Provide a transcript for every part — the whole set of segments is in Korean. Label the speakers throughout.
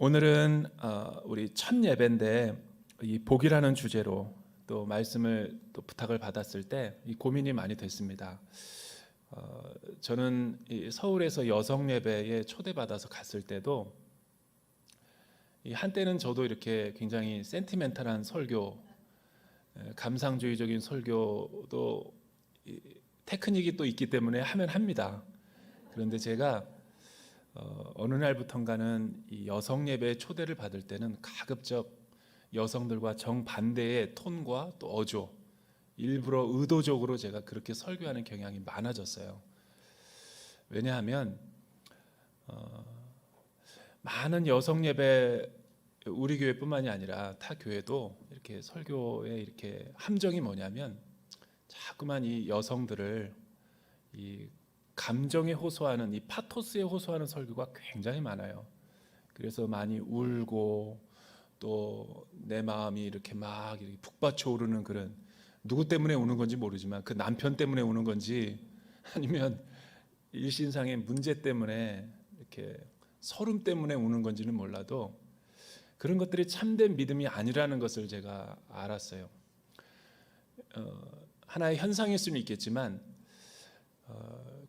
Speaker 1: 오늘은 우리 첫 예배인데 이 복이라는 주제로 또 말씀을 또 부탁을 받았을 때 이 고민이 많이 됐습니다. 저는 이 서울에서 여성 예배에 초대받아서 갔을 때도 이 한때는 저도 이렇게 굉장히 센티멘탈한 설교, 감상주의적인 설교도 테크닉이 또 있기 때문에 하면 합니다. 그런데 제가 어느 날부턴가는 이 여성 예배에 초대를 받을 때는 가급적 여성들과 정반대의 톤과 또 어조, 일부러 의도적으로 제가 그렇게 설교하는 경향이 많아졌어요. 왜냐하면 많은 여성 예배, 우리 교회뿐만이 아니라 타 교회도 이렇게 설교에 이렇게 함정이 뭐냐면 자꾸만 이 여성들을 이 감정에 호소하는, 이 파토스에 호소하는 설교가 굉장히 많아요. 그래서 많이 울고 또 내 마음이 이렇게 막 이렇게 북받쳐 오르는 그런, 누구 때문에 우는 건지 모르지만 그 남편 때문에 우는 건지 아니면 일신상의 문제 때문에 이렇게 서름 때문에 우는 건지는 몰라도 그런 것들이 참된 믿음이 아니라는 것을 제가 알았어요. 하나의 현상일 수는 있겠지만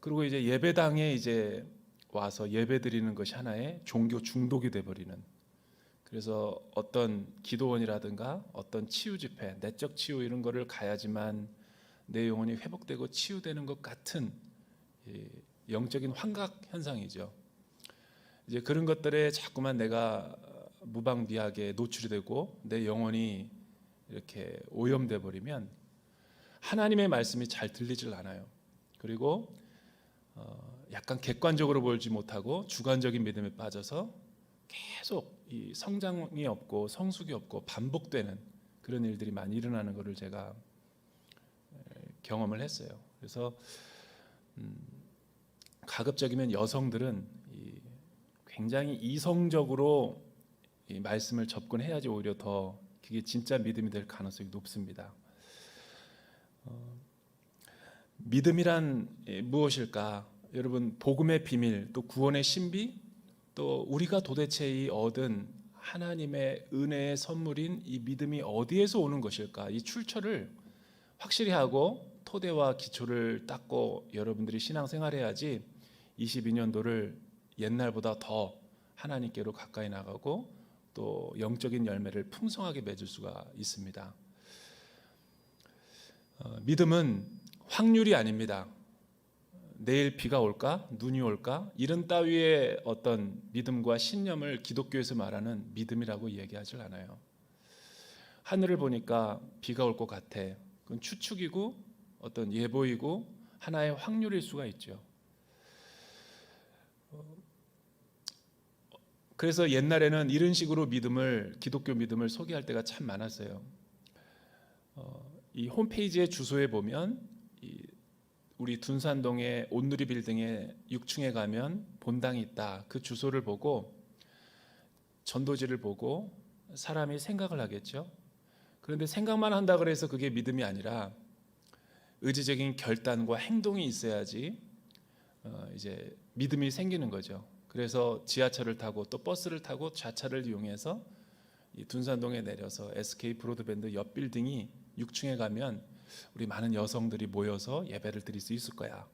Speaker 1: 그리고 이제 예배당에 이제 와서 예배드리는 것이 하나의 종교 중독이 돼버리는, 그래서 어떤 기도원이라든가 어떤 치유 집회, 내적 치유 이런 거를 가야지만 내 영혼이 회복되고 치유되는 것 같은 영적인 환각 현상이죠. 이제 그런 것들에 자꾸만 내가 무방비하게 노출이 되고 내 영혼이 이렇게 오염돼 버리면 하나님의 말씀이 잘 들리질 않아요. 그리고 약간 객관적으로 보지 못하고 주관적인 믿음에 빠져서 계속 이 성장이 없고 성숙이 없고 반복되는 그런 일들이 많이 일어나는 것을 제가 경험을 했어요. 그래서 가급적이면 여성들은 굉장히 이성적으로 이 말씀을 접근해야지 오히려 더 그게 진짜 믿음이 될 가능성이 높습니다. 믿음이란 무엇일까? 여러분, 복음의 비밀, 또 구원의 신비, 또 우리가 도대체 이 얻은 하나님의 은혜의 선물인 이 믿음이 어디에서 오는 것일까? 이 출처를 확실히 하고 토대와 기초를 닦고 여러분들이 신앙생활해야지 22년도를 옛날보다 더 하나님께로 가까이 나가고 또 영적인 열매를 풍성하게 맺을 수가 있습니다. 믿음은 확률이 아닙니다. 내일 비가 올까? 눈이 올까? 이런 따위의 어떤 믿음과 신념을 기독교에서 말하는 믿음이라고 이야기하지 않아요. 하늘을 보니까 비가 올 것 같아. 그건 추측이고 어떤 예보이고 하나의 확률일 수가 있죠. 그래서 옛날에는 이런 식으로 믿음을, 기독교 믿음을 소개할 때가 참 많았어요. 이 홈페이지의 주소에 보면 우리 둔산동의 온누리 빌딩의 6층에 가면 본당이 있다. 그 주소를 보고 전도지를 보고 사람이 생각을 하겠죠. 그런데 생각만 한다 그래서 그게 믿음이 아니라 의지적인 결단과 행동이 있어야지 이제 믿음이 생기는 거죠. 그래서 지하철을 타고 또 버스를 타고 자차를 이용해서 이 둔산동에 내려서 SK 브로드밴드 옆 빌딩이 6층에 가면 우리 많은 여성들이 모여서 예배를 드릴 수 있을 거야.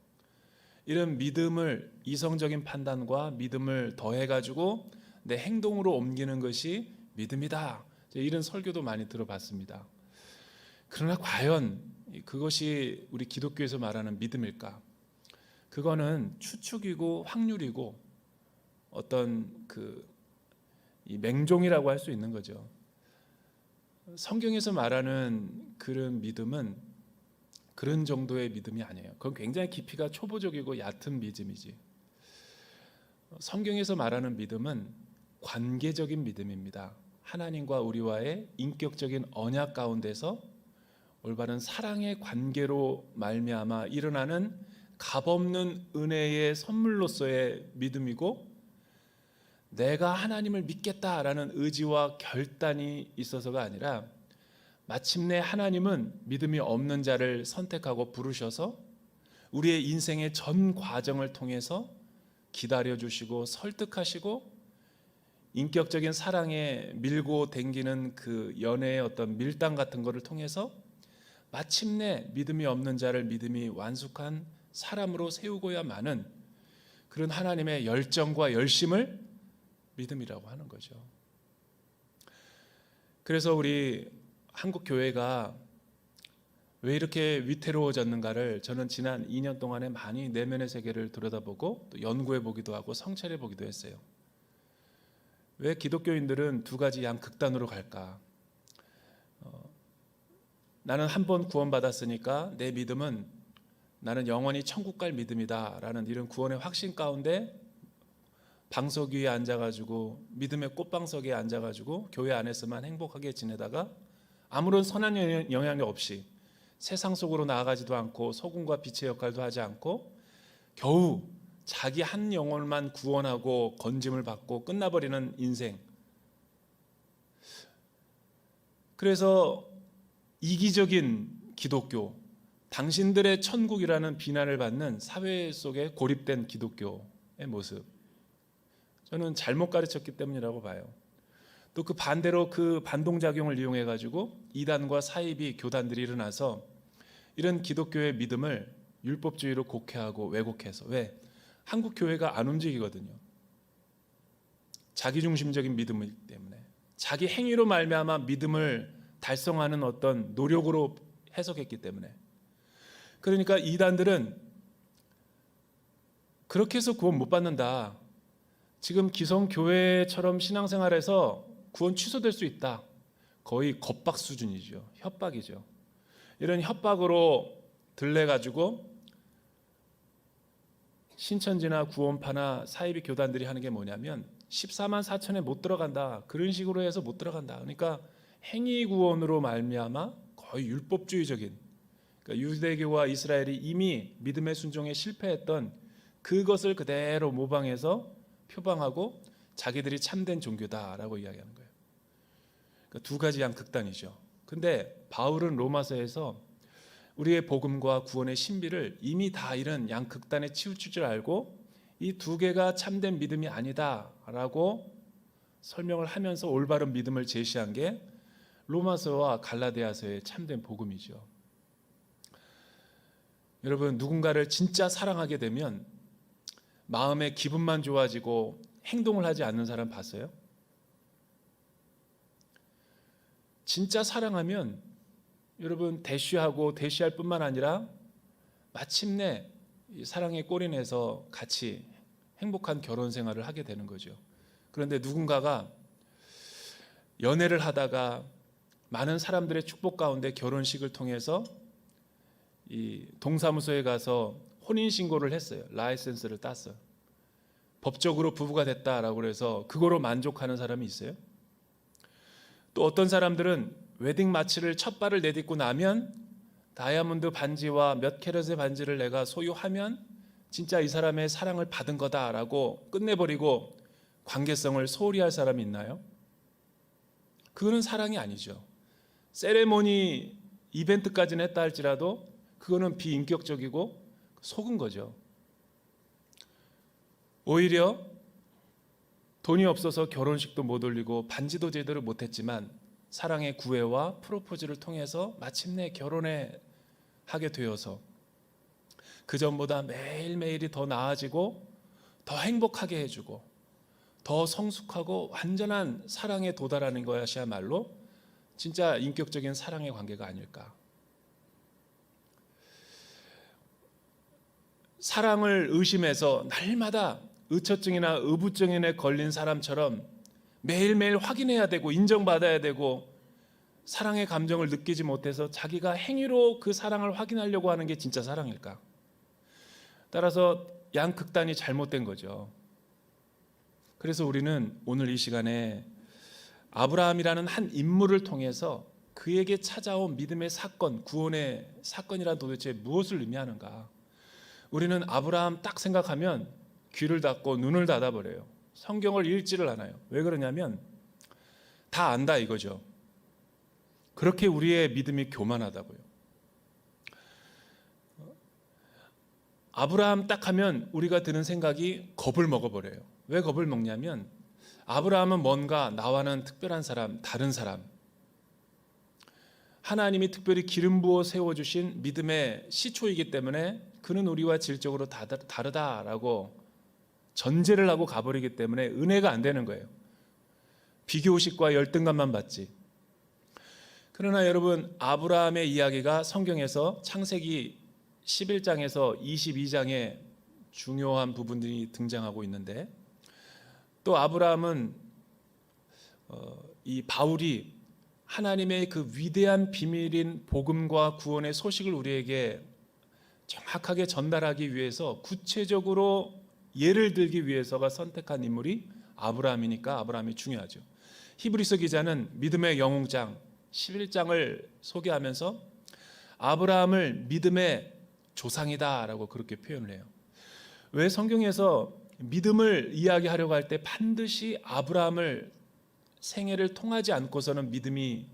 Speaker 1: 이런 믿음을, 이성적인 판단과 믿음을 더해가지고 내 행동으로 옮기는 것이 믿음이다. 이런 설교도 많이 들어봤습니다. 그러나 과연 그것이 우리 기독교에서 말하는 믿음일까? 그거는 추측이고 확률이고 어떤 이 맹종이라고 할 수 있는 거죠. 성경에서 말하는 그런 믿음은 그런 정도의 믿음이 아니에요. 그건 굉장히 깊이가 초보적이고 얕은 믿음이지. 성경에서 말하는 믿음은 관계적인 믿음입니다. 하나님과 우리와의 인격적인 언약 가운데서 올바른 사랑의 관계로 말미암아 일어나는 값없는 은혜의 선물로서의 믿음이고, 내가 하나님을 믿겠다라는 의지와 결단이 있어서가 아니라 마침내 하나님은 믿음이 없는 자를 선택하고 부르셔서 우리의 인생의 전 과정을 통해서 기다려주시고 설득하시고 인격적인 사랑에 밀고 당기는 그 연애의 어떤 밀당 같은 거를 통해서 마침내 믿음이 없는 자를 믿음이 완숙한 사람으로 세우고야만은 그런 하나님의 열정과 열심을 믿음이라고 하는 거죠. 그래서 우리 한국 교회가 왜 이렇게 위태로워졌는가를 저는 지난 2년 동안에 많이 내면의 세계를 들여다보고 또 연구해 보기도 하고 성찰해 보기도 했어요. 왜 기독교인들은 두 가지 양극단으로 갈까? 나는 한 번 구원받았으니까 내 믿음은 나는 영원히 천국 갈 믿음이다 라는 이런 구원의 확신 가운데 방석 위에 앉아가지고 믿음의 꽃방석에 앉아가지고 교회 안에서만 행복하게 지내다가 아무런 선한 영향이 없이 세상 속으로 나아가지도 않고 소금과 빛의 역할도 하지 않고 겨우 자기 한 영혼만 구원하고 건짐을 받고 끝나버리는 인생. 그래서 이기적인 기독교, 당신들의 천국이라는 비난을 받는 사회 속에 고립된 기독교의 모습, 저는 잘못 가르쳤기 때문이라고 봐요. 또 그 반대로 그 반동작용을 이용해 가지고 이단과 사이비 교단들이 일어나서 이런 기독교의 믿음을 율법주의로 곡해하고 왜곡해서, 왜? 한국 교회가 안 움직이거든요. 자기중심적인 믿음이기 때문에 자기 행위로 말미암아 믿음을 달성하는 어떤 노력으로 해석했기 때문에. 그러니까 이단들은 그렇게 해서 구원 못 받는다, 지금 기성교회처럼 신앙생활에서 구원 취소될 수 있다, 거의 겁박 수준이죠. 협박이죠. 이런 협박으로 들려가지고 신천지나 구원파나 사이비 교단들이 하는 게 뭐냐면 14만 4천에 못 들어간다, 그런 식으로 해서 못 들어간다. 그러니까 행위 구원으로 말미암아 거의 율법주의적인, 그러니까 유대교와 이스라엘이 이미 믿음의 순종에 실패했던 그것을 그대로 모방해서 표방하고 자기들이 참된 종교다라고 이야기하는 거예요. 그러니까 두 가지 양극단이죠. 근데 바울은 로마서에서 우리의 복음과 구원의 신비를 이미 다 이런 양극단에 치우칠 줄 알고 이 두 개가 참된 믿음이 아니다라고 설명을 하면서 올바른 믿음을 제시한 게 로마서와 갈라디아서의 참된 복음이죠. 여러분, 누군가를 진짜 사랑하게 되면 마음의 기분만 좋아지고 행동을 하지 않는 사람 봤어요? 진짜 사랑하면 여러분 대쉬하고 대쉬할 뿐만 아니라 마침내 사랑에 꼬리내서 같이 행복한 결혼 생활을 하게 되는 거죠. 그런데 누군가가 연애를 하다가 많은 사람들의 축복 가운데 결혼식을 통해서 이 동사무소에 가서 혼인신고를 했어요. 라이센스를 땄어요. 법적으로 부부가 됐다라고 해서 그거로 만족하는 사람이 있어요? 또 어떤 사람들은 웨딩 마치를 첫 발을 내딛고 나면 다이아몬드 반지와 몇 캐럿의 반지를 내가 소유하면 진짜 이 사람의 사랑을 받은 거다라고 끝내버리고 관계성을 소홀히 할 사람이 있나요? 그거는 사랑이 아니죠. 세레모니 이벤트까지는 했다 할지라도 그거는 비인격적이고 속은 거죠. 오히려 돈이 없어서 결혼식도 못 올리고 반지도 제대로 못했지만 사랑의 구애와 프로포즈를 통해서 마침내 결혼에 하게 되어서 그 전보다 매일매일이 더 나아지고 더 행복하게 해주고 더 성숙하고 완전한 사랑에 도달하는 것이야말로 진짜 인격적인 사랑의 관계가 아닐까. 사랑을 의심해서 날마다 의처증이나 의부증에 걸린 사람처럼 매일매일 확인해야 되고 인정받아야 되고 사랑의 감정을 느끼지 못해서 자기가 행위로 그 사랑을 확인하려고 하는 게 진짜 사랑일까? 따라서 양극단이 잘못된 거죠. 그래서 우리는 오늘 이 시간에 아브라함이라는 한 인물을 통해서 그에게 찾아온 믿음의 사건, 구원의 사건이란 도대체 무엇을 의미하는가? 우리는 아브라함 딱 생각하면 귀를 닫고 눈을 닫아버려요. 성경을 읽지를 않아요. 왜 그러냐면 다 안다 이거죠. 그렇게 우리의 믿음이 교만하다고요. 아브라함 딱 하면 우리가 드는 생각이 겁을 먹어버려요. 왜 겁을 먹냐면 아브라함은 뭔가 나와는 특별한 사람, 다른 사람, 하나님이 특별히 기름 부어 세워주신 믿음의 시초이기 때문에 그는 우리와 질적으로 다르다라고 전제를 하고 가버리기 때문에 은혜가 안 되는 거예요. 비교의식과 열등감만 받지. 그러나 여러분, 아브라함의 이야기가 성경에서 창세기 11장에서 22장에 중요한 부분들이 등장하고 있는데, 또 아브라함은 이 바울이 하나님의 그 위대한 비밀인 복음과 구원의 소식을 우리에게 정확하게 전달하기 위해서 구체적으로 예를 들기 위해서가 선택한 인물이 아브라함이니까 아브라함이 중요하죠. 히브리서 기자는 믿음의 영웅장 11장을 소개하면서 아브라함을 믿음의 조상이다라고 그렇게 표현을 해요. 왜 성경에서 믿음을 이야기하려고 할 때 반드시 아브라함을 생애를 통하지 않고서는 믿음이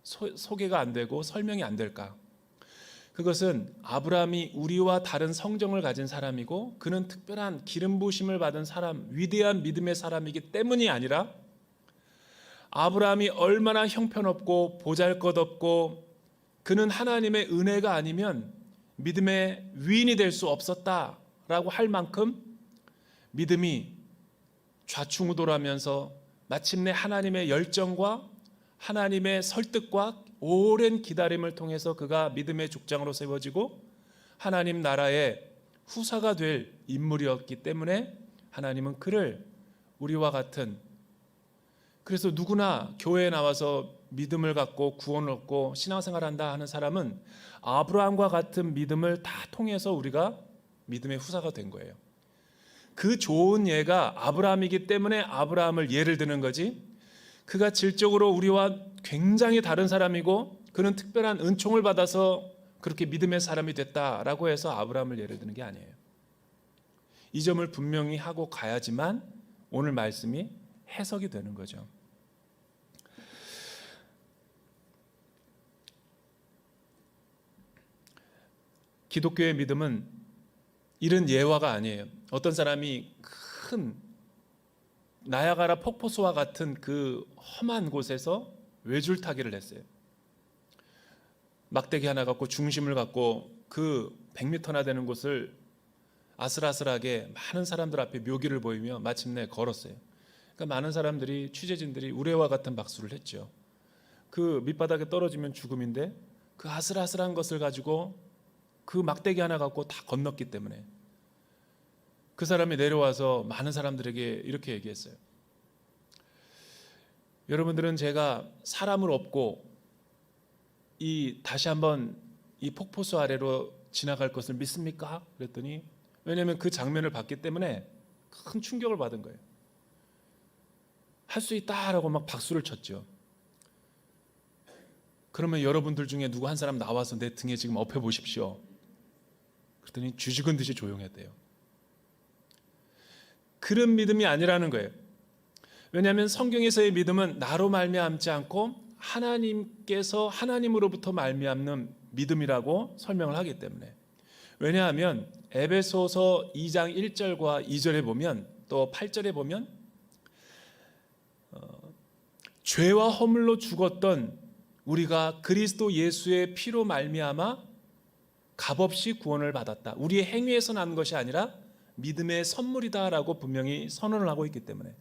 Speaker 1: 소개가 안 되고 설명이 안 될까? 그것은 아브라함이 우리와 다른 성정을 가진 사람이고 그는 특별한 기름 부으심을 받은 사람, 위대한 믿음의 사람이기 때문이 아니라 아브라함이 얼마나 형편없고 보잘것없고 그는 하나님의 은혜가 아니면 믿음의 위인이 될 수 없었다라고 할 만큼 믿음이 좌충우돌하면서 마침내 하나님의 열정과 하나님의 설득과 오랜 기다림을 통해서 그가 믿음의 족장으로 세워지고 하나님 나라의 후사가 될 인물이었기 때문에 하나님은 그를 우리와 같은, 그래서 누구나 교회에 나와서 믿음을 갖고 구원을 얻고 신앙생활한다 하는 사람은 아브라함과 같은 믿음을 다 통해서 우리가 믿음의 후사가 된 거예요. 그 좋은 예가 아브라함이기 때문에 아브라함을 예를 드는 거지, 그가 질적으로 우리와 굉장히 다른 사람이고 그는 특별한 은총을 받아서 그렇게 믿음의 사람이 됐다라고 해서 아브라함을 예를 드는 게 아니에요. 이 점을 분명히 하고 가야지만 오늘 말씀이 해석이 되는 거죠. 기독교의 믿음은 이런 예화가 아니에요. 어떤 사람이 큰 나야가라 폭포수와 같은 그 험한 곳에서 외줄타기를 했어요. 막대기 하나 갖고 중심을 갖고 그 100m나 되는 곳을 아슬아슬하게 많은 사람들 앞에 묘기를 보이며 마침내 걸었어요. 그러니까 많은 사람들이, 취재진들이 우레와 같은 박수를 했죠. 그 밑바닥에 떨어지면 죽음인데 그 아슬아슬한 것을 가지고 그 막대기 하나 갖고 다 건넜기 때문에 그 사람이 내려와서 많은 사람들에게 이렇게 얘기했어요. 여러분들은 제가 사람을 업고 다시 한번 이 폭포수 아래로 지나갈 것을 믿습니까? 그랬더니, 왜냐하면 그 장면을 봤기 때문에 큰 충격을 받은 거예요. 할 수 있다라고 막 박수를 쳤죠. 그러면 여러분들 중에 누구 한 사람 나와서 내 등에 지금 엎여 보십시오. 그랬더니 쥐죽은 듯이 조용했대요. 그런 믿음이 아니라는 거예요. 왜냐하면 성경에서의 믿음은 나로 말미암지 않고 하나님께서 하나님으로부터 말미암는 믿음이라고 설명을 하기 때문에. 왜냐하면 에베소서 2장 1절과 2절에 보면, 또 8절에 보면 죄와 허물로 죽었던 우리가 그리스도 예수의 피로 말미암아 값없이 구원을 받았다. 우리의 행위에서 난 것이 아니라 믿음의 선물이다라고 분명히 선언을 하고 있기 때문에,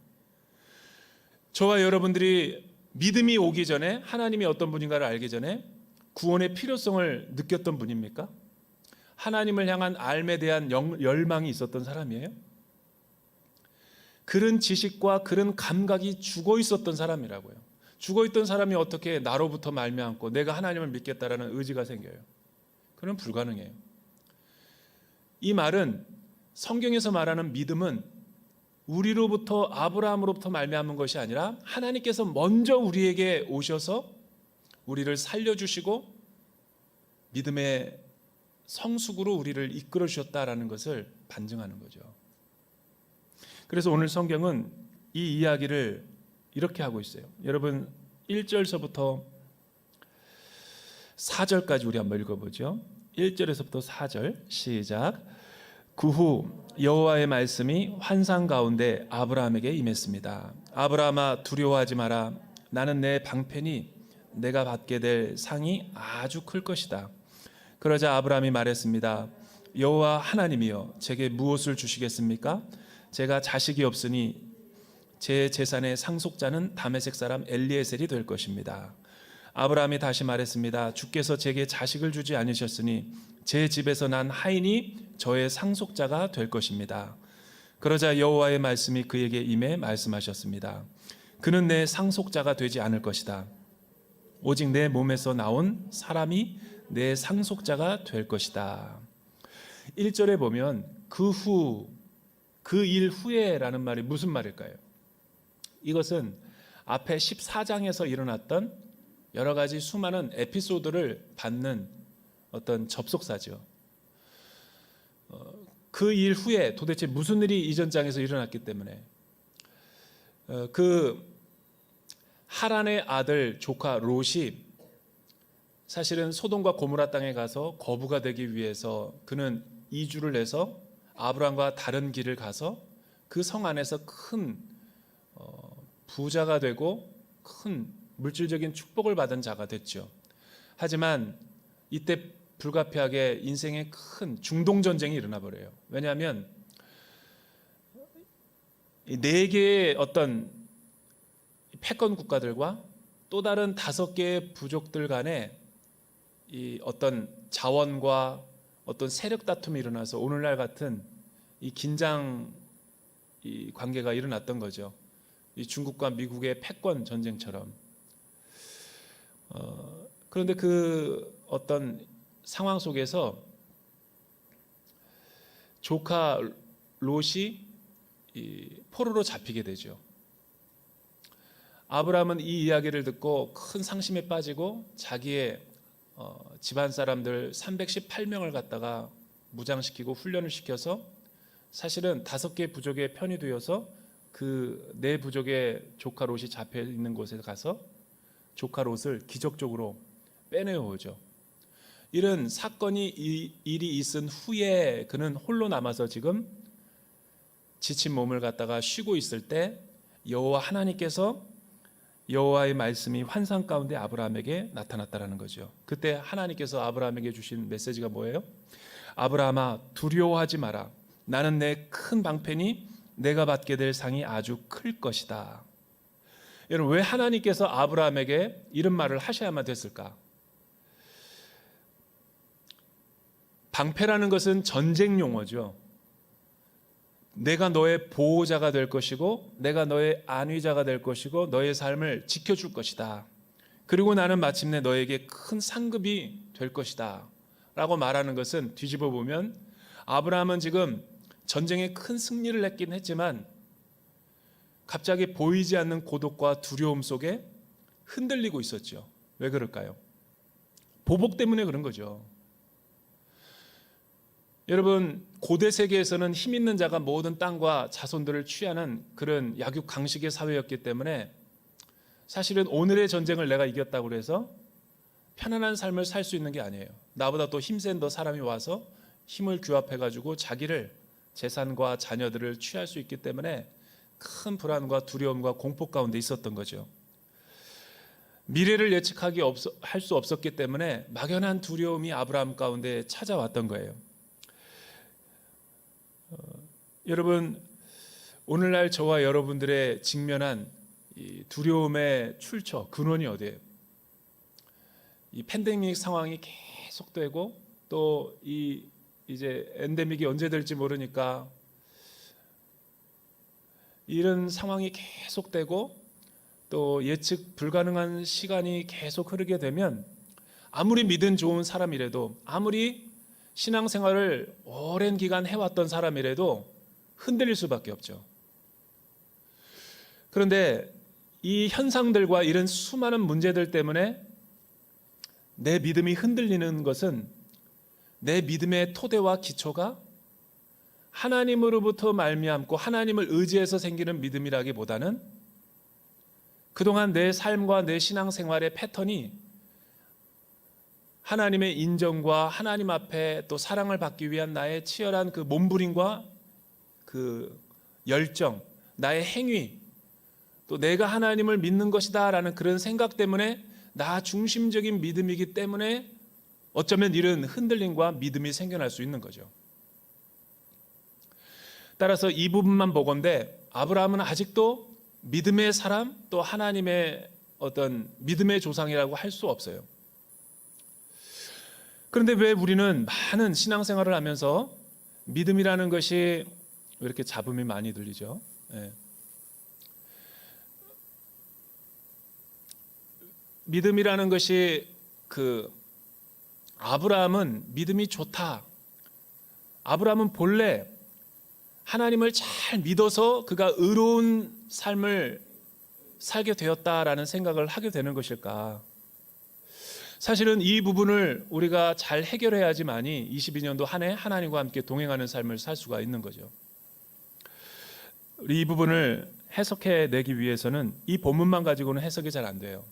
Speaker 1: 저와 여러분들이 믿음이 오기 전에 하나님이 어떤 분인가를 알기 전에 구원의 필요성을 느꼈던 분입니까? 하나님을 향한 알에 대한 열망이 있었던 사람이에요? 그런 지식과 그런 감각이 죽어 있었던 사람이라고요. 죽어 있던 사람이 어떻게 나로부터 말미암고 내가 하나님을 믿겠다라는 의지가 생겨요? 그건 불가능해요. 이 말은, 성경에서 말하는 믿음은 우리로부터, 아브라함으로부터 말미암은 것이 아니라 하나님께서 먼저 우리에게 오셔서 우리를 살려주시고 믿음의 성숙으로 우리를 이끌어 주셨다라는 것을 반증하는 거죠. 그래서 오늘 성경은 이 이야기를 이렇게 하고 있어요. 여러분, 1절서부터 4절까지 우리 한번 읽어보죠. 1절에서부터 4절 시작. 그 후 여호와의 말씀이 환상 가운데 아브라함에게 임했습니다. 아브라함아 두려워하지 마라. 나는 내 방편이 내가 받게 될 상이 아주 클 것이다. 그러자 아브라함이 말했습니다. 여호와 하나님이여 제게 무엇을 주시겠습니까? 제가 자식이 없으니 제 재산의 상속자는 다메섹 사람 엘리에셀이 될 것입니다. 아브라함이 다시 말했습니다. 주께서 제게 자식을 주지 않으셨으니 제 집에서 난 하인이 저의 상속자가 될 것입니다. 그러자 여호와의 말씀이 그에게 임해 말씀하셨습니다. 그는 내 상속자가 되지 않을 것이다. 오직 내 몸에서 나온 사람이 내 상속자가 될 것이다. 1절에 보면 그 후, 그 일 후에라는 말이 무슨 말일까요? 이것은 앞에 14장에서 일어났던 여러 가지 수많은 에피소드를 받는 어떤 접속사죠. 그 일 후에 도대체 무슨 일이 이전 장에서 일어났기 때문에 그 하란의 아들 조카 롯이 사실은 소돔과 고모라 땅에 가서 거부가 되기 위해서 그는 이주를 해서 아브라함과 다른 길을 가서 그 성 안에서 큰 부자가 되고 큰 물질적인 축복을 받은 자가 됐죠. 하지만 이때 불가피하게 인생에 큰 중동 전쟁이 일어나 버려요. 왜냐하면 네 개의 어떤 패권 국가들과 또 다른 5개의 부족들 간에 이 어떤 자원과 어떤 세력 다툼이 일어나서 오늘날 같은 이 긴장 이 관계가 일어났던 거죠. 이 중국과 미국의 패권 전쟁처럼. 그런데 그 어떤 상황 속에서 조카 롯이 이 포로로 잡히게 되죠. 아브라함은 이 이야기를 듣고 큰 상심에 빠지고 자기의 집안 사람들 318명을 갖다가 무장시키고 훈련을 시켜서 사실은 5개 부족의 편이 되어서 그 4부족의 조카 롯이 잡혀 있는 곳에 가서 조카 롯을 기적적으로 빼내어 오죠. 이런 사건이 일이 있은 후에 그는 홀로 남아서 지금 지친 몸을 갖다가 쉬고 있을 때 여호와 하나님께서 여호와의 말씀이 환상 가운데 아브라함에게 나타났다라는 거죠. 그때 하나님께서 아브라함에게 주신 메시지가 뭐예요? 아브라함아 두려워하지 마라. 나는 내 큰 방편이 내가 받게 될 상이 아주 클 것이다. 여러분 왜 하나님께서 아브라함에게 이런 말을 하셔야만 됐을까? 방패라는 것은 전쟁 용어죠. 내가 너의 보호자가 될 것이고 내가 너의 안위자가 될 것이고 너의 삶을 지켜줄 것이다. 그리고 나는 마침내 너에게 큰 상급이 될 것이다 라고 말하는 것은 뒤집어 보면 아브라함은 지금 전쟁에 큰 승리를 했긴 했지만 갑자기 보이지 않는 고독과 두려움 속에 흔들리고 있었죠. 왜 그럴까요? 보복 때문에 그런 거죠. 여러분 고대 세계에서는 힘 있는 자가 모든 땅과 자손들을 취하는 그런 약육 강식의 사회였기 때문에 사실은 오늘의 전쟁을 내가 이겼다고 해서 편안한 삶을 살 수 있는 게 아니에요. 나보다 또 힘센 더 사람이 와서 힘을 규합해가지고 자기를 재산과 자녀들을 취할 수 있기 때문에 큰 불안과 두려움과 공포 가운데 있었던 거죠. 미래를 예측하기 할 수 없었기 때문에 막연한 두려움이 아브라함 가운데 찾아왔던 거예요. 여러분 오늘날 저와 여러분들의 직면한 이 두려움의 출처 근원이 어디예요? 이 팬데믹 상황이 계속되고 또 이제 엔데믹이 언제 될지 모르니까 이런 상황이 계속되고 또 예측 불가능한 시간이 계속 흐르게 되면 아무리 믿음 좋은 사람이라도 아무리 신앙생활을 오랜 기간 해왔던 사람이라도 흔들릴 수밖에 없죠. 그런데 이 현상들과 이런 수많은 문제들 때문에 내 믿음이 흔들리는 것은 내 믿음의 토대와 기초가 하나님으로부터 말미암고 하나님을 의지해서 생기는 믿음이라기보다는 그동안 내 삶과 내 신앙생활의 패턴이 하나님의 인정과 하나님 앞에 또 사랑을 받기 위한 나의 치열한 그 몸부림과 그 열정, 나의 행위, 또 내가 하나님을 믿는 것이다 라는 그런 생각 때문에 나 중심적인 믿음이기 때문에 어쩌면 이런 흔들림과 믿음이 생겨날 수 있는 거죠. 따라서 이 부분만 보건대 아브라함은 아직도 믿음의 사람, 또 하나님의 어떤 믿음의 조상이라고 할 수 없어요. 그런데 왜 우리는 많은 신앙생활을 하면서 믿음이라는 것이 왜 이렇게 잡음이 많이 들리죠? 예. 믿음이라는 것이 아브라함은 믿음이 좋다. 아브라함은 본래 하나님을 잘 믿어서 그가 의로운 삶을 살게 되었다라는 생각을 하게 되는 것일까? 사실은 이 부분을 우리가 잘 해결해야지만이 22년도 한 해 하나님과 함께 동행하는 삶을 살 수가 있는 거죠. 우리 이 부분을 해석해내기 위해서는 이 본문만 가지고는 해석이 잘 안 돼요.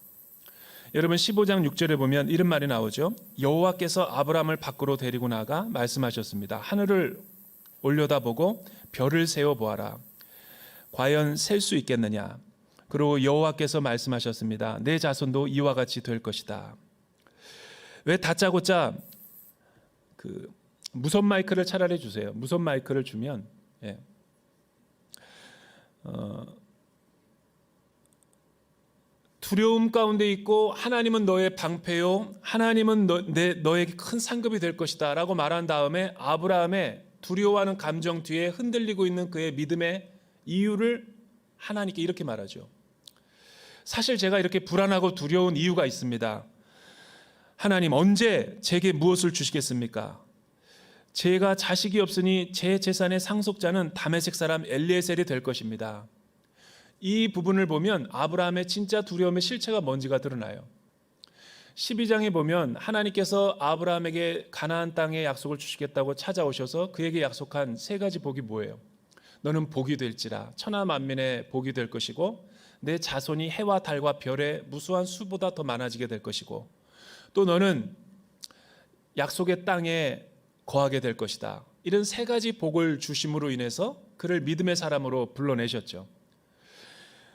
Speaker 1: 여러분 15장 6절에 보면 이런 말이 나오죠. 여호와께서 아브라함을 밖으로 데리고 나가 말씀하셨습니다. 하늘을 올려다보고 별을 세어 보아라. 과연 셀 수 있겠느냐? 그리고 여호와께서 말씀하셨습니다. 내 자손도 이와 같이 될 것이다. 왜 다짜고짜 무선 마이크를 차라리 주세요. 무선 마이크를 주면 두려움 가운데 있고 하나님은 너의 방패요, 하나님은 너에게 큰 상급이 될 것이다 라고 말한 다음에 아브라함의 두려워하는 감정 뒤에 흔들리고 있는 그의 믿음의 이유를 하나님께 이렇게 말하죠. 사실 제가 이렇게 불안하고 두려운 이유가 있습니다. 하나님 언제 제게 무엇을 주시겠습니까? 제가 자식이 없으니 제 재산의 상속자는 다메섹 사람 엘리에셀이 될 것입니다. 이 부분을 보면 아브라함의 진짜 두려움의 실체가 뭔지가 드러나요. 12장에 보면 하나님께서 아브라함에게 가나안 땅의 약속을 주시겠다고 찾아오셔서 그에게 약속한 세 가지 복이 뭐예요? 너는 복이 될지라 천하 만민의 복이 될 것이고 내 자손이 해와 달과 별의 무수한 수보다 더 많아지게 될 것이고 또 너는 약속의 땅에 거하게 될 것이다. 이런 세 가지 복을 주심으로 인해서 그를 믿음의 사람으로 불러내셨죠.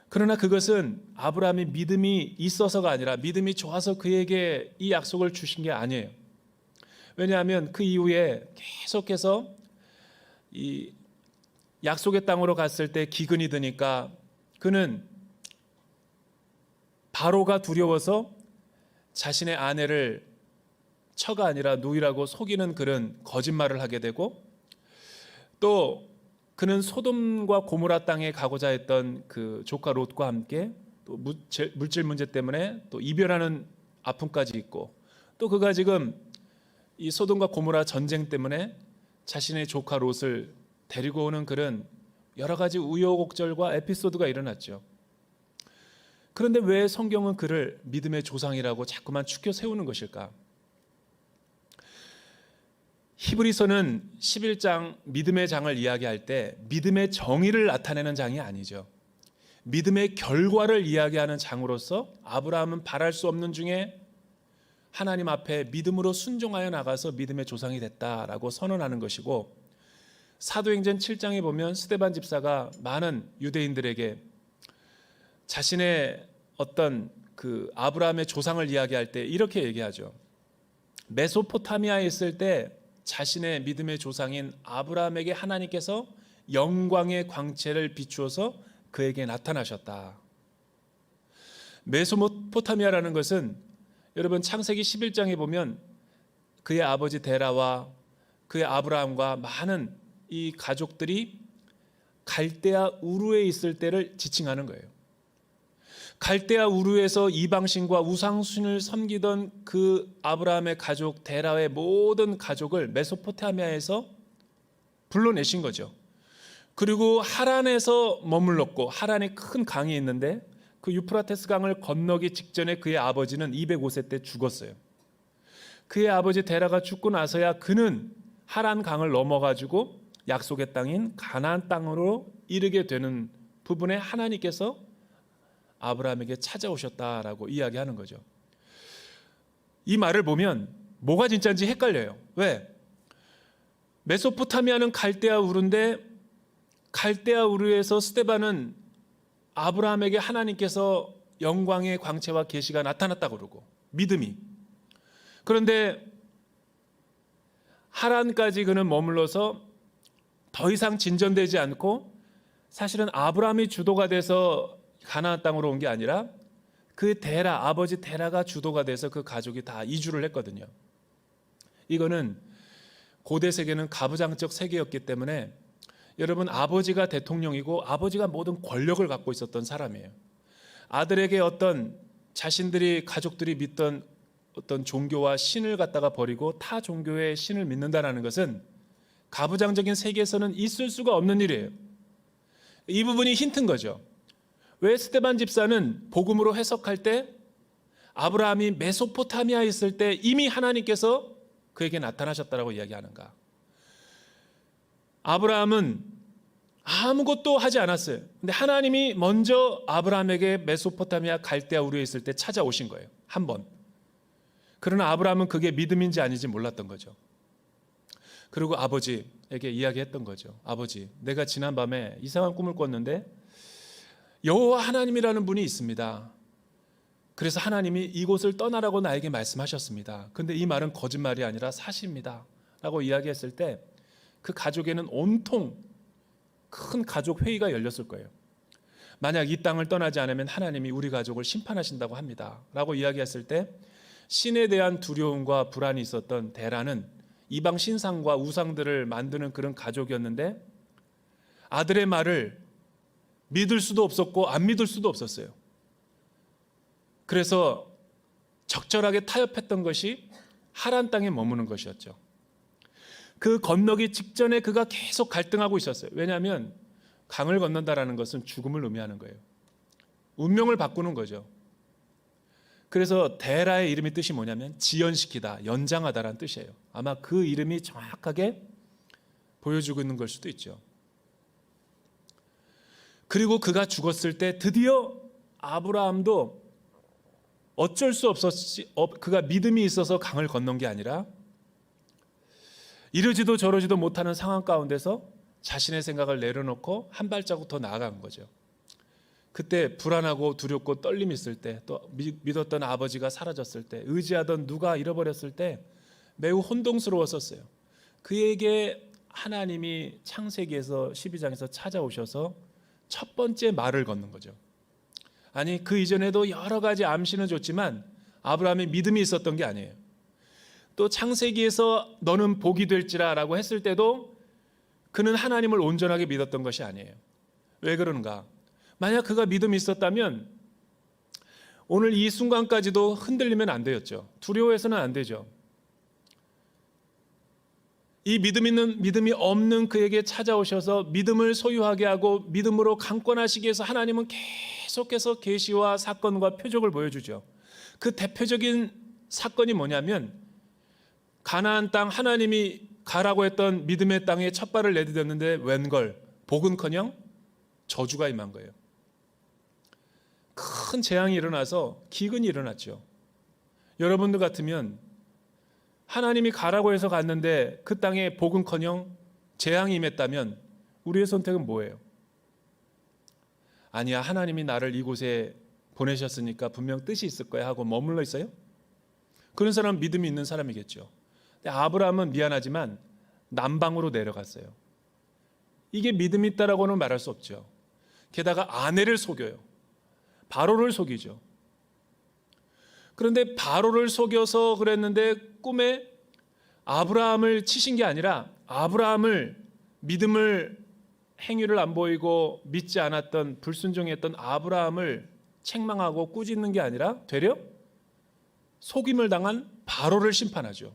Speaker 1: 그러나 그것은 아브라함이 믿음이 있어서가 아니라 믿음이 좋아서 그에게 이 약속을 주신 게 아니에요. 왜냐하면 그 이후에 계속해서 이 약속의 땅으로 갔을 때 기근이 드니까 그는 바로가 두려워서 자신의 아내를 처가 아니라 누이라고 속이는 그런 거짓말을 하게 되고 또 그는 소돔과 고모라 땅에 가고자 했던 그 조카 롯과 함께 또 물질 문제 때문에 또 이별하는 아픔까지 있고 또 그가 지금 이 소돔과 고모라 전쟁 때문에 자신의 조카 롯을 데리고 오는 그런 여러 가지 우여곡절과 에피소드가 일어났죠. 그런데 왜 성경은 그를 믿음의 조상이라고 자꾸만 추켜 세우는 것일까? 히브리서는 11장 믿음의 장을 이야기할 때 믿음의 정의를 나타내는 장이 아니죠. 믿음의 결과를 이야기하는 장으로서 아브라함은 바랄 수 없는 중에 하나님 앞에 믿음으로 순종하여 나가서 믿음의 조상이 됐다라고 선언하는 것이고 사도행전 7장에 보면 스데반 집사가 많은 유대인들에게 자신의 어떤 그 아브라함의 조상을 이야기할 때 이렇게 얘기하죠. 메소포타미아에 있을 때 자신의 믿음의 조상인 아브라함에게 하나님께서 영광의 광채를 비추어서 그에게 나타나셨다. 메소포타미아라는 것은 여러분 창세기 11장에 보면 그의 아버지 데라와 그의 아브라함과 많은 이 가족들이 갈대아 우르에 있을 때를 지칭하는 거예요. 갈대아 우르에서 이방신과 우상신을 섬기던 그 아브라함의 가족 데라의 모든 가족을 메소포타미아에서 불러내신 거죠. 그리고 하란에서 머물렀고 하란에 큰 강이 있는데 그 유프라테스 강을 건너기 직전에 그의 아버지는 205세 때 죽었어요. 그의 아버지 데라가 죽고 나서야 그는 하란 강을 넘어가지고 약속의 땅인 가나안 땅으로 이르게 되는 부분에 하나님께서 아브라함에게 찾아오셨다라고 이야기하는 거죠. 이 말을 보면 뭐가 진짜인지 헷갈려요. 왜? 메소포타미아는 갈대아 우르인데 갈대아 우르에서 스데반은 아브라함에게 하나님께서 영광의 광채와 계시가 나타났다고 그러고 믿음이. 그런데 하란까지 그는 머물러서 더 이상 진전되지 않고 사실은 아브라함이 주도가 돼서 가나안 땅으로 온 게 아니라 그 데라, 아버지 데라가 주도가 돼서 그 가족이 다 이주를 했거든요. 이거는 고대 세계는 가부장적 세계였기 때문에 여러분, 아버지가 대통령이고 아버지가 모든 권력을 갖고 있었던 사람이에요. 아들에게 어떤 자신들이 가족들이 믿던 어떤 종교와 신을 갖다가 버리고 타 종교의 신을 믿는다는 것은 가부장적인 세계에서는 있을 수가 없는 일이에요. 이 부분이 힌트인 거죠. 왜 스데반 집사는 복음으로 해석할 때 아브라함이 메소포타미아에 있을 때 이미 하나님께서 그에게 나타나셨다라고 이야기하는가? 아브라함은 아무것도 하지 않았어요. 근데 하나님이 먼저 아브라함에게 메소포타미아 갈대아 우르에 있을 때 찾아오신 거예요. 한 번. 그러나 아브라함은 그게 믿음인지 아닌지 몰랐던 거죠. 그리고 아버지에게 이야기했던 거죠. 아버지, 내가 지난밤에 이상한 꿈을 꿨는데 여호와 하나님이라는 분이 있습니다. 그래서 하나님이 이곳을 떠나라고 나에게 말씀하셨습니다. 근데 이 말은 거짓말이 아니라 사실입니다 라고 이야기했을 때 그 가족에는 온통 큰 가족 회의가 열렸을 거예요. 만약 이 땅을 떠나지 않으면 하나님이 우리 가족을 심판하신다고 합니다 라고 이야기했을 때 신에 대한 두려움과 불안이 있었던 데라는 이방 신상과 우상들을 만드는 그런 가족이었는데 아들의 말을 믿을 수도 없었고 안 믿을 수도 없었어요. 그래서 적절하게 타협했던 것이 하란 땅에 머무는 것이었죠. 그 건너기 직전에 그가 계속 갈등하고 있었어요. 왜냐하면 강을 건넌다라는 것은 죽음을 의미하는 거예요. 운명을 바꾸는 거죠. 그래서 데라의 이름의 뜻이 뭐냐면 지연시키다, 연장하다라는 뜻이에요. 아마 그 이름이 정확하게 보여주고 있는 걸 수도 있죠. 그리고 그가 죽었을 때 드디어 아브라함도 어쩔 수 없었지, 그가 믿음이 있어서 강을 건넌 게 아니라 이러지도 저러지도 못하는 상황 가운데서 자신의 생각을 내려놓고 한 발자국 더 나아간 거죠. 그때 불안하고 두렵고 떨림이 있을 때, 또 믿었던 아버지가 사라졌을 때, 의지하던 누가 잃어버렸을 때 매우 혼동스러웠었어요. 그에게 하나님이 창세기에서 12장에서 찾아오셔서 첫 번째 말을 걷는 거죠. 아니, 그 이전에도 여러 가지 암시는 줬지만 아브라함이 믿음이 있었던 게 아니에요. 또 창세기에서 너는 복이 될지라 라고 했을 때도 그는 하나님을 온전하게 믿었던 것이 아니에요. 왜 그런가? 만약 그가 믿음이 있었다면 오늘 이 순간까지도 흔들리면 안 되었죠. 두려워해서는 안 되죠. 이 믿음이 없는 그에게 찾아오셔서 믿음을 소유하게 하고 믿음으로 강권하시기 위해서 하나님은 계속해서 계시와 사건과 표적을 보여주죠. 그 대표적인 사건이 뭐냐면 가나안 땅, 하나님이 가라고 했던 믿음의 땅에 첫 발을 내디뎠는데 웬걸 복은커녕 저주가 임한 거예요. 큰 재앙이 일어나서 기근이 일어났죠. 여러분들 같으면 하나님이 가라고 해서 갔는데 그 땅에 복은커녕 재앙이 임했다면 우리의 선택은 뭐예요? 아니야, 하나님이 나를 이곳에 보내셨으니까 분명 뜻이 있을 거야 하고 머물러 있어요? 그런 사람은 믿음이 있는 사람이겠죠. 근데 아브라함은 미안하지만 남방으로 내려갔어요. 이게 믿음이 있다라고는 말할 수 없죠. 게다가 아내를 속여요. 바로를 속이죠. 그런데 바로를 속여서 그랬는데 꿈에 아브라함을 치신 게 아니라 아브라함을 믿음을 행위를 안 보이고 믿지 않았던 불순종했던 아브라함을 책망하고 꾸짖는 게 아니라 되려 속임을 당한 바로를 심판하죠.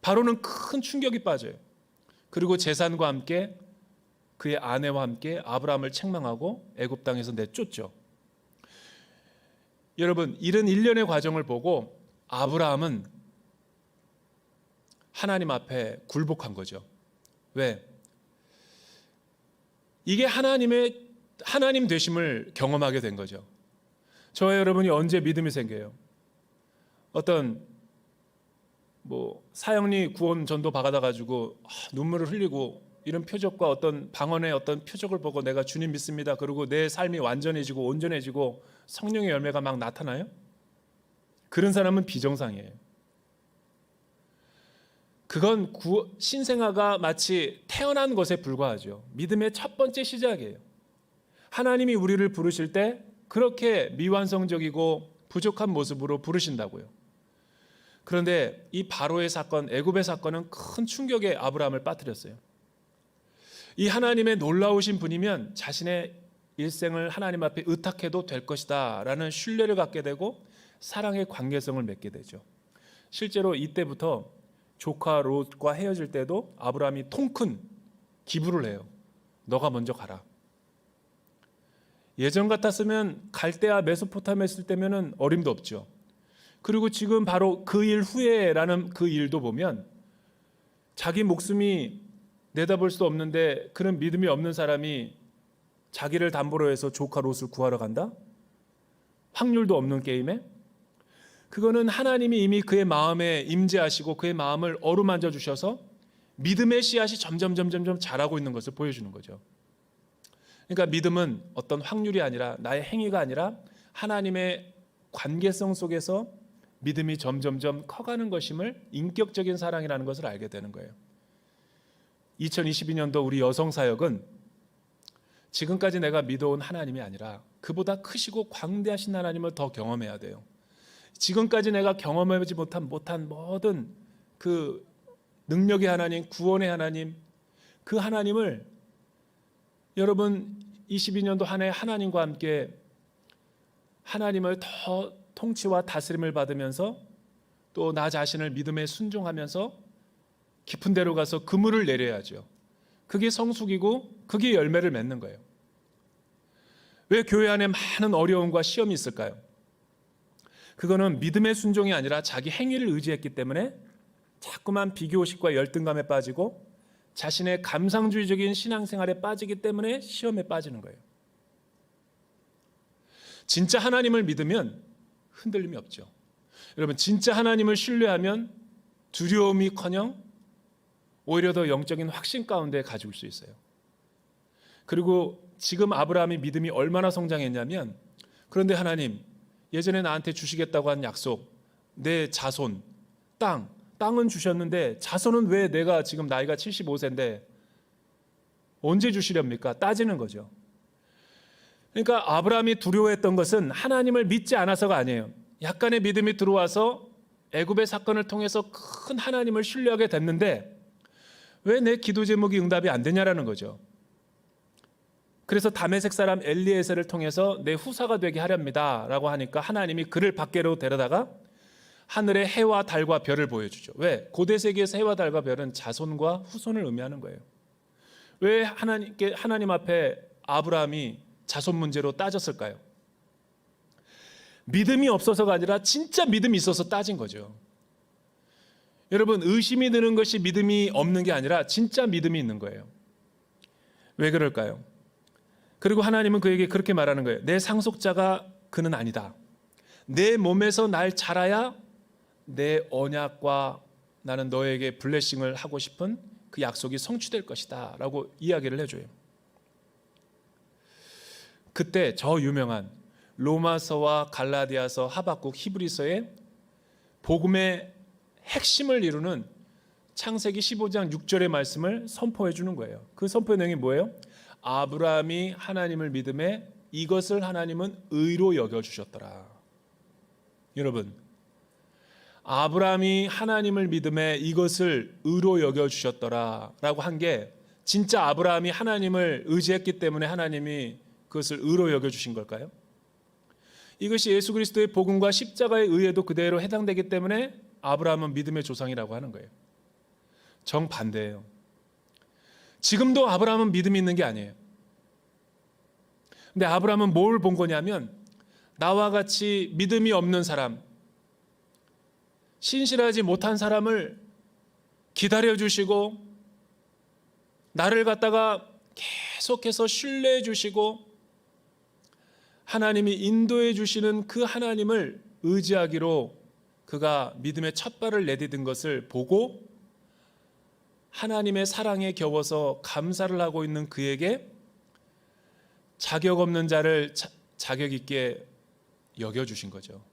Speaker 1: 바로는 큰 충격이 빠져요. 그리고 재산과 함께 그의 아내와 함께 아브라함을 책망하고 애굽 땅에서 내쫓죠. 여러분, 이런 일련의 과정을 보고 아브라함은 하나님 앞에 굴복한 거죠. 왜? 이게 하나님 되심을 경험하게 된 거죠. 저와 여러분이 언제 믿음이 생겨요? 어떤 사형리 구원 전도 받아 가지고 눈물을 흘리고 이런 표적과 어떤 방언의 어떤 표적을 보고 내가 주님 믿습니다. 그리고 내 삶이 완전해지고 온전해지고 성령의 열매가 막 나타나요? 그런 사람은 비정상이에요. 그건 신생아가 마치 태어난 것에 불과하죠. 믿음의 첫 번째 시작이에요. 하나님이 우리를 부르실 때 그렇게 미완성적이고 부족한 모습으로 부르신다고요. 그런데 이 바로의 사건, 애굽의 사건은 큰 충격에 아브라함을 빠뜨렸어요. 이 하나님의 놀라우신 분이면 자신의 일생을 하나님 앞에 의탁해도 될 것이다 라는 신뢰를 갖게 되고 사랑의 관계성을 맺게 되죠. 실제로 이때부터 조카 롯과 헤어질 때도 아브라함이 통큰 기부를 해요. 너가 먼저 가라. 예전 같았으면 갈대아 메소포타미아 있을 때면은 어림도 없죠. 그리고 지금 바로 그 일 후에라는 그 일도 보면 자기 목숨이 내다볼 수 없는데 그런 믿음이 없는 사람이 자기를 담보로 해서 조카 롯을 구하러 간다? 확률도 없는 게임에? 그거는 하나님이 이미 그의 마음에 임재하시고 그의 마음을 어루만져 주셔서 믿음의 씨앗이 점점 자라고 있는 것을 보여주는 거죠. 그러니까 믿음은 어떤 확률이 아니라 나의 행위가 아니라 하나님의 관계성 속에서 믿음이 점점 커가는 것임을 인격적인 사랑이라는 것을 알게 되는 거예요. 2022년도 우리 여성사역은 지금까지 내가 믿어온 하나님이 아니라 그보다 크시고 광대하신 하나님을 더 경험해야 돼요. 지금까지 내가 경험하지 못한 모든 그 능력의 하나님, 구원의 하나님, 그 하나님을 여러분 22년도 한 해 하나님과 함께 하나님을 더 통치와 다스림을 받으면서 또 나 자신을 믿음에 순종하면서 깊은 데로 가서 그물을 내려야죠. 그게 성숙이고 그게 열매를 맺는 거예요. 왜 교회 안에 많은 어려움과 시험이 있을까요? 그거는 믿음의 순종이 아니라 자기 행위를 의지했기 때문에 자꾸만 비교의식과 열등감에 빠지고 자신의 감상주의적인 신앙생활에 빠지기 때문에 시험에 빠지는 거예요. 진짜 하나님을 믿으면 흔들림이 없죠. 여러분, 진짜 하나님을 신뢰하면 두려움이커녕 오히려 더 영적인 확신 가운데 가지고 수 있어요. 그리고 지금 아브라함의 믿음이 얼마나 성장했냐면, 그런데 하나님, 예전에 나한테 주시겠다고 한 약속, 내 자손, 땅은 주셨는데 자손은 왜 내가 지금 나이가 75세인데 언제 주시렵니까? 따지는 거죠. 그러니까 아브라함이 두려워했던 것은 하나님을 믿지 않아서가 아니에요. 약간의 믿음이 들어와서 애굽의 사건을 통해서 큰 하나님을 신뢰하게 됐는데 왜 내 기도 제목이 응답이 안 되냐라는 거죠. 그래서 다메섹 사람 엘리에셀을 통해서 내 후사가 되게 하렵니다 라고 하니까 하나님이 그를 밖으로 데려다가 하늘의 해와 달과 별을 보여주죠. 왜? 고대 세계에서 해와 달과 별은 자손과 후손을 의미하는 거예요. 왜 하나님 앞에 아브라함이 자손 문제로 따졌을까요? 믿음이 없어서가 아니라 진짜 믿음이 있어서 따진 거죠. 여러분, 의심이 드는 것이 믿음이 없는 게 아니라 진짜 믿음이 있는 거예요. 왜 그럴까요? 그리고 하나님은 그에게 그렇게 말하는 거예요. 내 상속자가 그는 아니다. 내 몸에서 날 자라야 내 언약과 나는 너에게 블레싱을 하고 싶은 그 약속이 성취될 것이다 라고 이야기를 해줘요. 그때 저 유명한 로마서와 갈라디아서, 하박국, 히브리서의 복음의 핵심을 이루는 창세기 15장 6절의 말씀을 선포해 주는 거예요. 그 선포의 내용이 뭐예요? 아브라함이 하나님을 믿음에 이것을 하나님은 의로 여겨주셨더라. 여러분, 아브라함이 하나님을 믿음에 이것을 의로 여겨주셨더라 라고 한 게 진짜 아브라함이 하나님을 의지했기 때문에 하나님이 그것을 의로 여겨주신 걸까요? 이것이 예수 그리스도의 복음과 십자가의 의에도 그대로 해당되기 때문에 아브라함은 믿음의 조상이라고 하는 거예요. 정반대예요. 지금도 아브라함은 믿음이 있는 게 아니에요. 근데 아브라함은 뭘 본 거냐면 나와 같이 믿음이 없는 사람, 신실하지 못한 사람을 기다려주시고 나를 갖다가 계속해서 신뢰해 주시고 하나님이 인도해 주시는 그 하나님을 의지하기로 그가 믿음의 첫 발을 내디딘 것을 보고 하나님의 사랑에 겨워서 감사를 하고 있는 그에게 자격 없는 자를 자격 있게 여겨주신 거죠.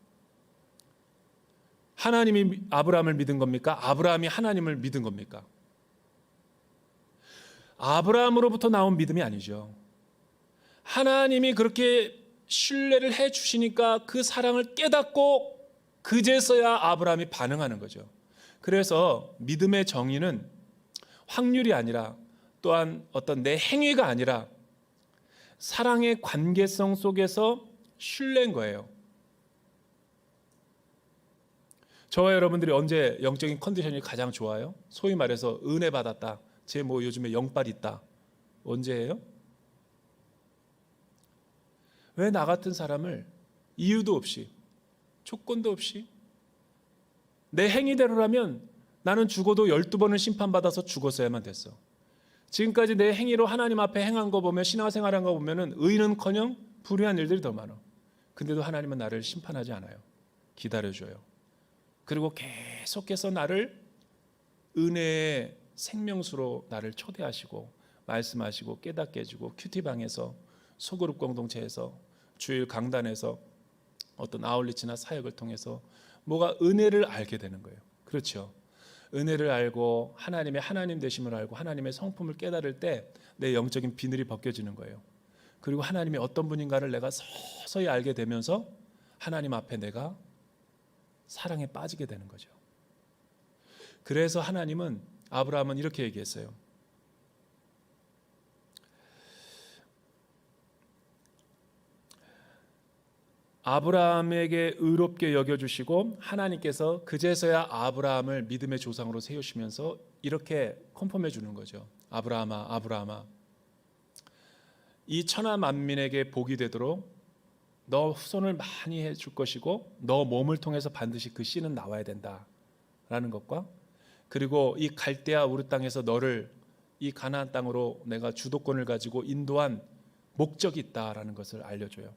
Speaker 1: 하나님이 아브라함을 믿은 겁니까? 아브라함이 하나님을 믿은 겁니까? 아브라함으로부터 나온 믿음이 아니죠. 하나님이 그렇게 신뢰를 해 주시니까 그 사랑을 깨닫고 그제서야 아브라함이 반응하는 거죠. 그래서 믿음의 정의는 확률이 아니라 또한 어떤 내 행위가 아니라 사랑의 관계성 속에서 신뢰인 거예요. 저와 여러분들이 언제 영적인 컨디션이 가장 좋아요? 소위 말해서 은혜 받았다. 제 뭐 요즘에 영빨 있다. 언제예요? 왜 나 같은 사람을 이유도 없이 조건도 없이 내 행위대로라면 나는 죽어도 12번을 심판받아서 죽었어야만 됐어. 지금까지 내 행위로 하나님 앞에 행한 거 보면 신앙생활한 거 보면은 의는커녕 불의한 일들이 더 많아. 근데도 하나님은 나를 심판하지 않아요. 기다려줘요. 그리고 계속해서 나를 은혜의 생명수로 나를 초대하시고 말씀하시고 깨닫게 해주고 큐티방에서 소그룹 공동체에서 주일 강단에서 어떤 아울리치나 사역을 통해서 뭐가 은혜를 알게 되는 거예요. 그렇죠. 은혜를 알고 하나님의 하나님 되심을 알고 하나님의 성품을 깨달을 때 내 영적인 비늘이 벗겨지는 거예요. 그리고 하나님이 어떤 분인가를 내가 서서히 알게 되면서 하나님 앞에 내가 사랑에 빠지게 되는 거죠. 그래서 하나님은 아브라함은 이렇게 얘기했어요. 아브라함에게 의롭게 여겨주시고 하나님께서 그제서야 아브라함을 믿음의 조상으로 세우시면서 이렇게 컨펌해 주는 거죠. 아브라함아, 아브라함아, 이 천하 만민에게 복이 되도록 너 후손을 많이 해줄 것이고 너 몸을 통해서 반드시 그 씨는 나와야 된다라는 것과 그리고 이 갈대아 우르 땅에서 너를 이 가나안 땅으로 내가 주도권을 가지고 인도한 목적이 있다라는 것을 알려줘요.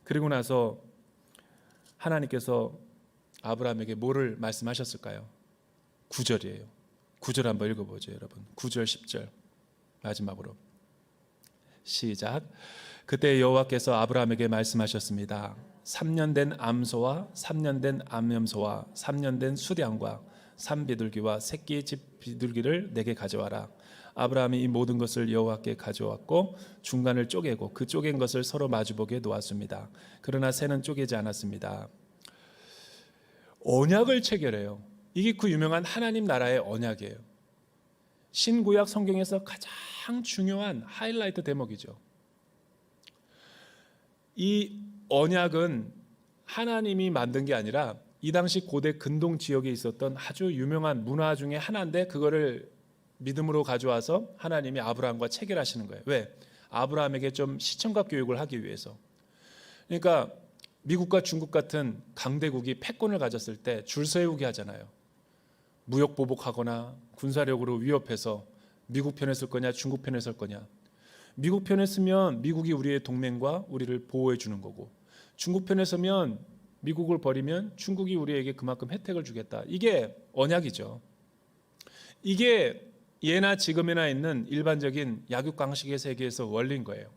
Speaker 1: 그리고 나서 하나님께서 아브라함에게 뭐를 말씀하셨을까요? 9절이에요. 9절 한번 읽어보죠, 여러분. 9절 10절 마지막으로 시작. 그때 여호와께서 아브라함에게 말씀하셨습니다. 3년 된 암소와 3년 된 암염소와 3년 된 수량과 산비둘기와 새끼 집 비둘기를 내게 가져와라. 아브라함이 이 모든 것을 여호와께 가져왔고 중간을 쪼개고 그 쪼갠 것을 서로 마주보게 놓았습니다. 그러나 새는 쪼개지 않았습니다. 언약을 체결해요. 이게 그 유명한 하나님 나라의 언약이에요. 신구약 성경에서 가장 중요한 하이라이트 대목이죠. 이 언약은 하나님이 만든 게 아니라 이 당시 고대 근동 지역에 있었던 아주 유명한 문화 중에 하나인데 그거를 믿음으로 가져와서 하나님이 아브라함과 체결하시는 거예요. 왜? 아브라함에게 좀 시청각 교육을 하기 위해서. 그러니까 미국과 중국 같은 강대국이 패권을 가졌을 때 줄 세우게 하잖아요. 무역 보복하거나 군사력으로 위협해서 미국 편에 설 거냐 중국 편에 설 거냐. 미국 편에 서면 미국이 우리의 동맹과 우리를 보호해 주는 거고 중국 편에 서면 미국을 버리면 중국이 우리에게 그만큼 혜택을 주겠다. 이게 언약이죠. 이게 예나 지금이나 있는 일반적인 약육강식의 세계에서 원리인 거예요.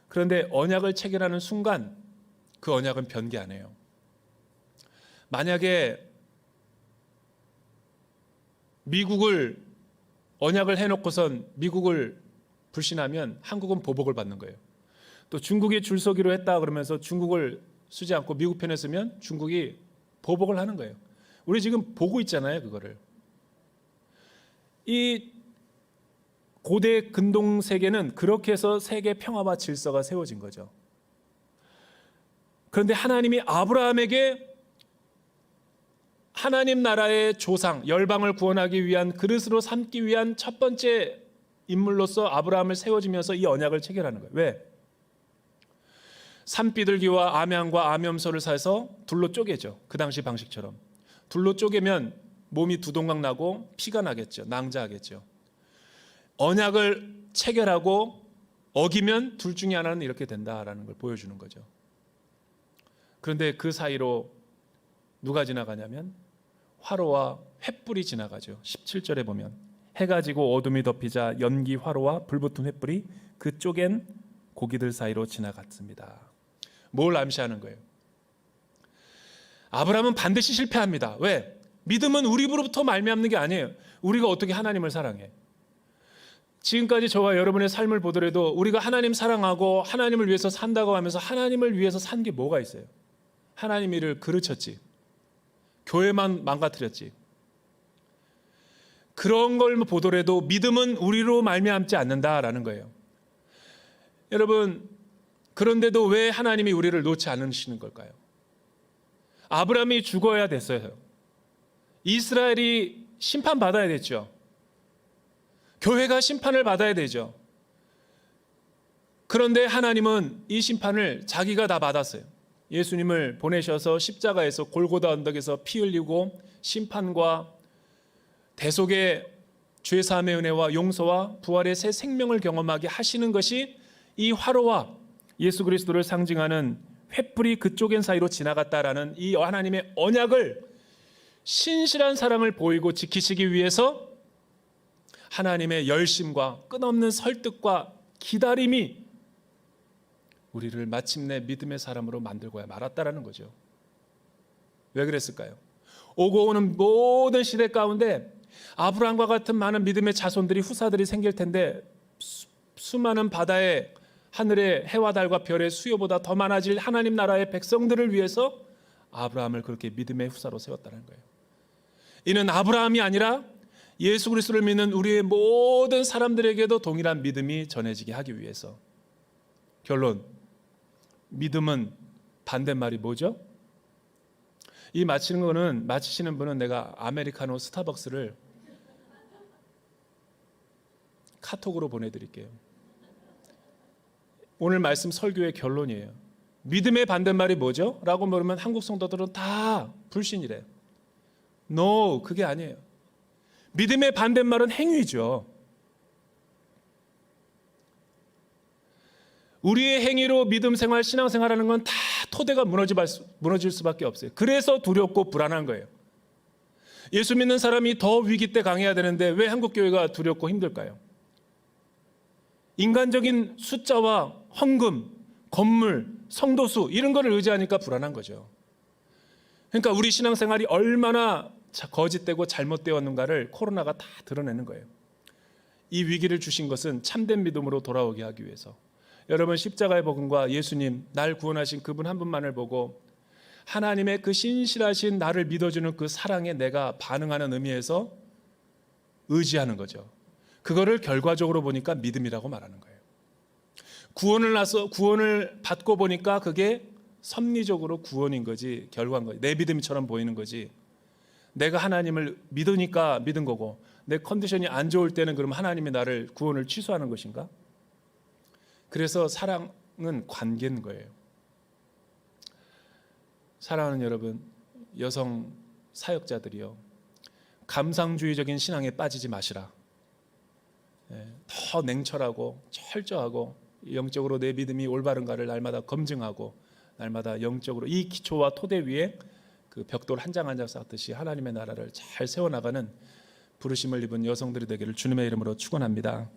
Speaker 1: 그런데 언약을 체결하는 순간 그 언약은 변개 안 해요. 만약에 미국을 언약을 해놓고선 미국을 불신하면 한국은 보복을 받는 거예요. 또 중국이 줄서기로 했다 그러면서 중국을 쓰지 않고 미국 편에 쓰면 중국이 보복을 하는 거예요. 우리 지금 보고 있잖아요, 그거를. 이 고대 근동 세계는 그렇게 해서 세계 평화와 질서가 세워진 거죠. 그런데 하나님이 아브라함에게 하나님 나라의 조상, 열방을 구원하기 위한 그릇으로 삼기 위한 첫 번째 인물로서 아브라함을 세워지면서 이 언약을 체결하는 거예요. 왜? 산비둘기와 암양과 암염소를 사서 둘로 쪼개죠. 그 당시 방식처럼. 둘로 쪼개면 몸이 두 동강 나고 피가 나겠죠. 낭자하겠죠. 언약을 체결하고 어기면 둘 중에 하나는 이렇게 된다라는 걸 보여주는 거죠. 그런데 그 사이로 누가 지나가냐면 화로와 횃불이 지나가죠. 17절에 보면 해가 지고 어둠이 덮이자 연기 화로와 불붙은 횃불이 그 쪼갠 고기들 사이로 지나갔습니다. 뭘 암시하는 거예요? 아브라함은 반드시 실패합니다. 왜? 믿음은 우리로부터 말미암는 게 아니에요. 우리가 어떻게 하나님을 사랑해? 지금까지 저와 여러분의 삶을 보더라도 우리가 하나님 사랑하고 하나님을 위해서 산다고 하면서 하나님을 위해서 산 게 뭐가 있어요? 하나님 일을 그르쳤지. 교회만 망가뜨렸지. 그런 걸 보더라도 믿음은 우리로 말미암지 않는다라는 거예요. 여러분, 그런데도 왜 하나님이 우리를 놓지 않으시는 걸까요? 아브라함이 죽어야 됐어요. 이스라엘이 심판받아야 됐죠. 교회가 심판을 받아야 되죠. 그런데 하나님은 이 심판을 자기가 다 받았어요. 예수님을 보내셔서 십자가에서 골고다 언덕에서 피 흘리고 심판과 대속의 죄사함의 은혜와 용서와 부활의 새 생명을 경험하게 하시는 것이 이 화로와 예수 그리스도를 상징하는 횃불이 그쪽엔 사이로 지나갔다라는 이 하나님의 언약을 신실한 사랑을 보이고 지키시기 위해서 하나님의 열심과 끝없는 설득과 기다림이 우리를 마침내 믿음의 사람으로 만들고야 말았다라는 거죠. 왜 그랬을까요? 오고 오는 모든 시대 가운데 아브라함과 같은 많은 믿음의 자손들이 후사들이 생길 텐데 수많은 바다의 하늘의 해와 달과 별의 수요보다 더 많아질 하나님 나라의 백성들을 위해서 아브라함을 그렇게 믿음의 후사로 세웠다는 거예요. 이는 아브라함이 아니라 예수 그리스도를 믿는 우리의 모든 사람들에게도 동일한 믿음이 전해지게 하기 위해서. 결론, 믿음은 반대말이 뭐죠? 이 마치시는 분은 내가 아메리카노 스타벅스를 카톡으로 보내드릴게요. 오늘 말씀 설교의 결론이에요. 믿음의 반대말이 뭐죠? 라고 물으면 한국 성도들은 다 불신이래요. No, 그게 아니에요. 믿음의 반대말은 행위죠. 우리의 행위로 믿음 생활, 신앙 생활하는 건 다 토대가 무너질 수밖에 없어요. 그래서 두렵고 불안한 거예요. 예수 믿는 사람이 더 위기 때 강해야 되는데 왜 한국교회가 두렵고 힘들까요? 인간적인 숫자와 헌금, 건물, 성도수 이런 거를 의지하니까 불안한 거죠. 그러니까 우리 신앙생활이 얼마나 거짓되고 잘못되었는가를 코로나가 다 드러내는 거예요. 이 위기를 주신 것은 참된 믿음으로 돌아오게 하기 위해서. 여러분, 십자가의 복음과 예수님, 날 구원하신 그분 한 분만을 보고 하나님의 그 신실하신 나를 믿어주는 그 사랑에 내가 반응하는 의미에서 의지하는 거죠. 그거를 결과적으로 보니까 믿음이라고 말하는 거예요. 구원을 받고 보니까 그게 섭리적으로 구원인 거지, 결과인 거지. 내 믿음처럼 보이는 거지. 내가 하나님을 믿으니까 믿은 거고, 내 컨디션이 안 좋을 때는 그럼 하나님이 나를 구원을 취소하는 것인가? 그래서 사랑은 관계인 거예요. 사랑하는 여러분, 여성 사역자들이요, 감상주의적인 신앙에 빠지지 마시라. 더 냉철하고 철저하고 영적으로 내 믿음이 올바른가를 날마다 검증하고 날마다 영적으로 이 기초와 토대 위에 그 벽돌 한 장 한 장 쌓듯이 하나님의 나라를 잘 세워나가는 부르심을 입은 여성들이 되기를 주님의 이름으로 축원합니다.